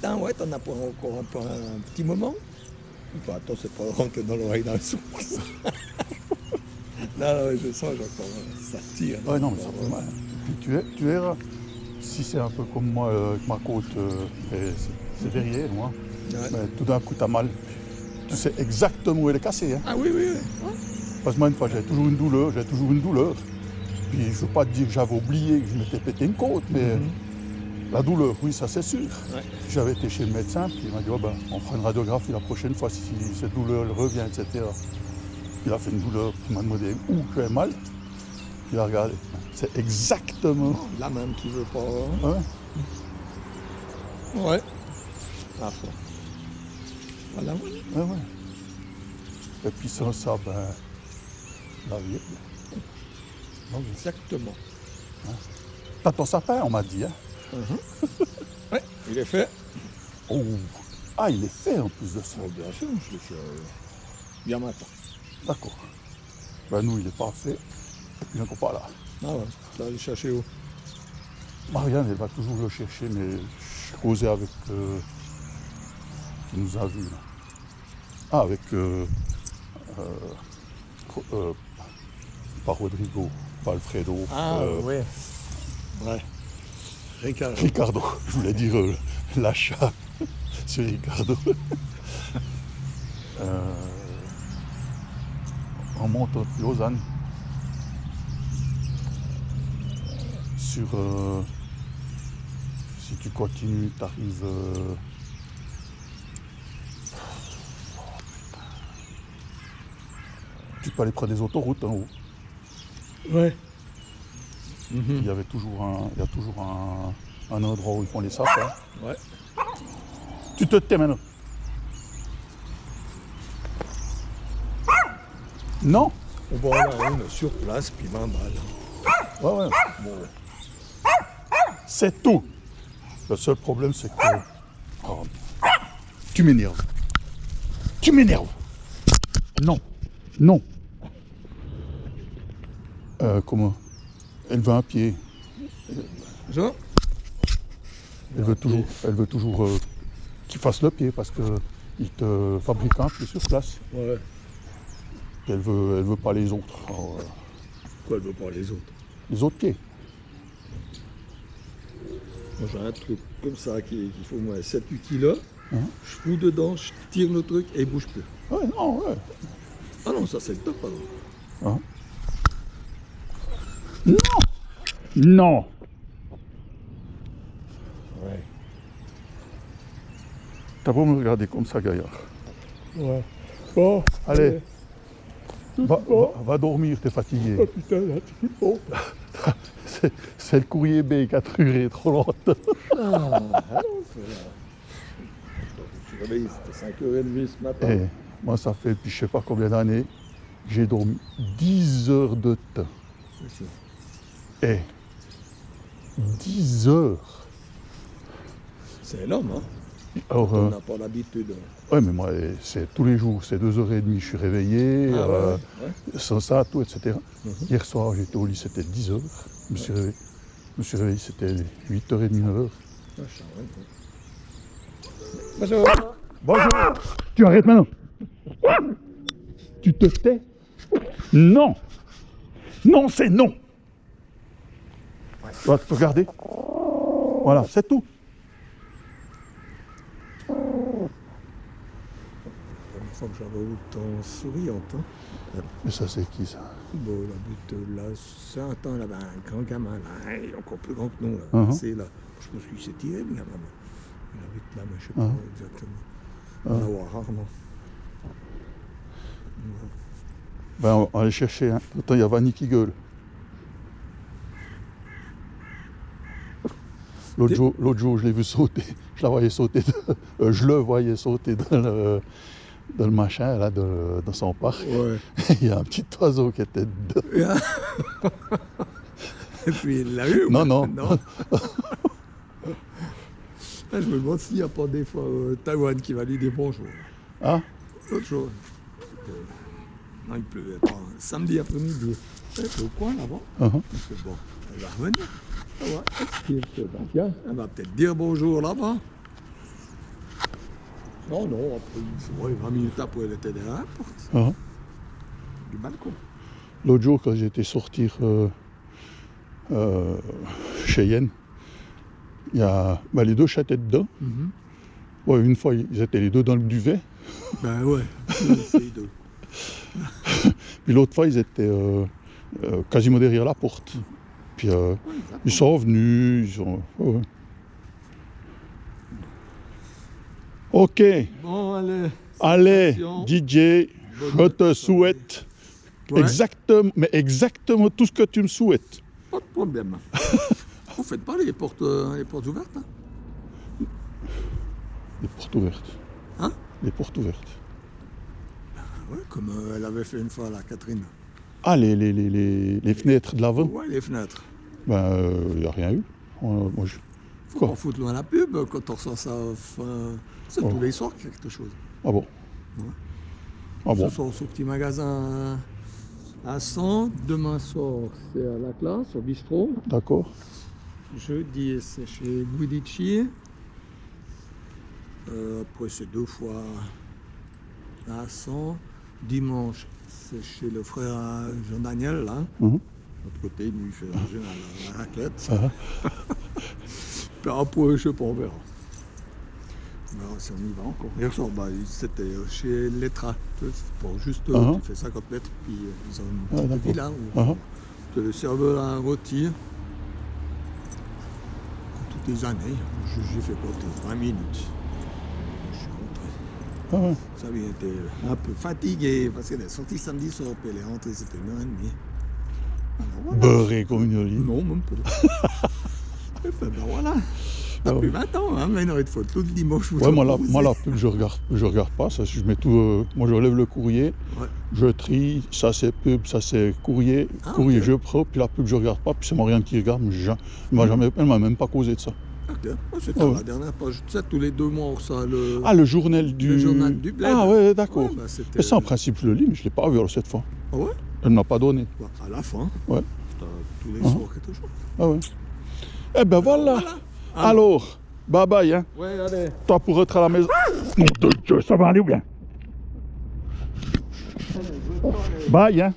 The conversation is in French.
matin, ouais, t'en as pour encore pour un petit moment. Enfin, attends, c'est pas rentre dans l'oreille d'un sourd. Non, je sens encore, ça tire. Ouais, non, mais ça fait mal. Et puis tu verras, si c'est un peu comme moi avec ma côte, c'est derrière, moi. Ouais. Mais tout d'un coup, t'as mal. Tu sais exactement où elle est cassée. Hein. Ah oui, oui, oui. Parce que moi, une fois, j'avais toujours une douleur. Puis je veux pas te dire que j'avais oublié que je m'étais pété une côte, mais la douleur, oui, ça c'est sûr. Ouais. J'avais été chez le médecin, puis il m'a dit, oh, ben, on fera une radiographie la prochaine fois si cette douleur elle revient, etc. Il a fait une douleur, il m'a demandé où j'avais mal. Il a regardé. C'est exactement. La même qui veut pas. Hein? Ouais. Ah, bon. Voilà. Ouais, ouais. Et puis sans ça, ben, la vie. Exactement. Hein? T'as ton sapin, on m'a dit. Hein? Ouais, il est fait. Oh. Ah, il est fait en plus de ça. Bon, bien sûr, je l'ai fait bien matin. D'accord. Ben nous, il n'est pas fait. Et puis il n'est encore pas là. Ah ouais, tu vas aller chercher où? Marianne, elle va toujours le chercher, mais je causais avec qui nous a vus. Là. Ah, avec pas Rodrigo, pas Alfredo. Ah ouais. Ouais. Ricardo, je voulais dire l'achat sur Ricardo. On monte à Lausanne. Sur si tu continues, tu arrives tu peux aller près des autoroutes en haut. Ouais. Il y a toujours un endroit où ils font les sapins. Ouais. Tu te tais maintenant. Non. On va en avoir une sur place, puis 20 balles. Ouais, ouais. Bon. C'est tout. Le seul problème, c'est que oh, tu m'énerves. Tu m'énerves. Non. Non. Comment? Elle veut un pied. Ça? Elle veut toujours qu'il fasse le pied parce qu'il te fabrique un pied sur place. Ouais. Et elle veut pas les autres. Alors, Quoi, elle veut pas les autres? les autres pieds. Moi, j'ai un truc comme ça qui faut au moins 7-8 kilos. Hein? Je fous dedans, je tire le truc et il bouge plus. Ouais, non, ouais. Ah non, ça c'est le top alors. Hein? Non. Non. Ouais. T'as beau me regarder comme ça, Gaillard. Ouais. Bon. Allez. Va dormir, t'es fatigué. Oh putain, là, tu bon. C'est le courrier B qui a truré trop longtemps. Ah non, c'est là. Je suis réveillé, c'était 5h30 ce matin. Et moi, ça fait depuis je sais pas combien d'années, j'ai dormi 10 heures de temps. C'est ça. Et 10 heures. C'est énorme, hein? Alors, On n'a pas l'habitude. ouais, mais moi, c'est tous les jours, c'est 2h30, je suis réveillé, Ah, ouais. sans ça, tout, etc. Hier soir, j'étais au lit, c'était 10 heures. Je me suis réveillé, c'était 8h30, 9h. Ah, je sais rien. Bonjour. Bonjour. Tu arrêtes maintenant. Tu te tais. Non. Non, c'est non. Tu vas te regarder. Voilà, c'est tout. Il me semble que j'avais autant souriante. Hein. Mais ça, c'est qui, ça? Bon, la butte là, c'est un temps là-bas, un grand gamin là, hein, il est encore plus grand que nous là. C'est là. Je pense qu'il s'est tiré, le gamin. Il habite là, mais je sais pas exactement. On la voit rarement. Ben, on va aller chercher. Hein. Attends, il y a Vanny qui gueule. L'autre jour, je l'ai vu sauter. Je la voyais sauter. Je le voyais sauter dans le machin, là, dans son parc. Ouais. Il y a un petit oiseau qui était dedans. Et puis il l'a eu? Non, non. Je me demande s'il n'y a pas des fois Taïwan qui va lui dire bonjour. Ah? L'autre jour. Non, il pleuvait pas. Samedi après-midi. C'est au coin là-bas. C'est bon, elle va revenir. Ah ouais, tiens, elle va peut-être dire bonjour là-bas. Non, après, ouais, 20 minutes après, elle était derrière la porte. Ah. Du balcon. L'autre jour, quand j'étais sortir chez Yen, il y a les deux chats étaient dedans. Ouais, une fois, ils étaient les deux dans le duvet. Ben ouais, c'est les deux. Puis l'autre fois, ils étaient quasiment derrière la porte. Puis ils sont revenus, ils ont... Ouais. Ok. Bon, allez. Allez, DJ, je te souhaite exactement tout ce que tu me souhaites. Pas de problème. Vous faites pas les portes ouvertes, hein? Les portes ouvertes. Hein? Les portes ouvertes. Ouais, comme elle avait fait une fois, la Catherine. Ah, les fenêtres de l'avant? Ouais, les fenêtres. Ben, il n'y a rien eu. Faut pas foutre loin la pub quand on ressent ça. C'est tous les soirs qu'il y a quelque chose. Ah bon? Ouais. Ah bon? Ce soir, ce petit magasin à 100. Demain soir, c'est à la classe, au bistrot. D'accord. Jeudi, c'est chez Guidici. Après, c'est 2 fois à 100. Dimanche, c'est chez le frère Jean-Daniel, là. De l'autre côté, lui, il fait la raclette. Puis après, je sais pas, on verra. On verra si on y va encore. Hier soir, c'était chez Letra. Pour juste, tu fais 50 mètres, puis ils ont une petite villa où le serveur a un rôti. Toutes les années, j'ai fait quoi, 20 minutes. Je suis rentré. Ça lui était un peu fatigué parce qu'elle est sortie samedi soir, puis elle est rentrée, c'était 1h30. Voilà. Beurré comme une olive. Non, même pas. Et ben voilà. T'as plus 20 ans, hein, maintenant il te faut tout le dimanche. Ouais, moi la pub, je regarde pas. Ça, je mets tout. Moi, je relève le courrier, je trie. Ça, c'est pub, ça, c'est courrier. Courrier, je prends. Puis la pub, je regarde pas. Puis c'est Marianne qui regarde. Mais elle m'a même pas causé de ça. Ok, c'est la dernière page. Tu sais, tous les 2 mois, ça le. Ah, le journal du. Le journal du bled. Ah ouais, d'accord. Ouais, mais ça, en principe, je le lis, mais je l'ai pas vu alors, cette fois. Ah ouais? Elle ne m'a pas donné. À la fin. Ouais. T'as tous les soirs quelque chose. Ah ouais. Eh ben voilà. Alors, bye bye, hein. Ouais, allez. Toi pour rentrer à la maison. Ça va aller ou bien? Bye, hein.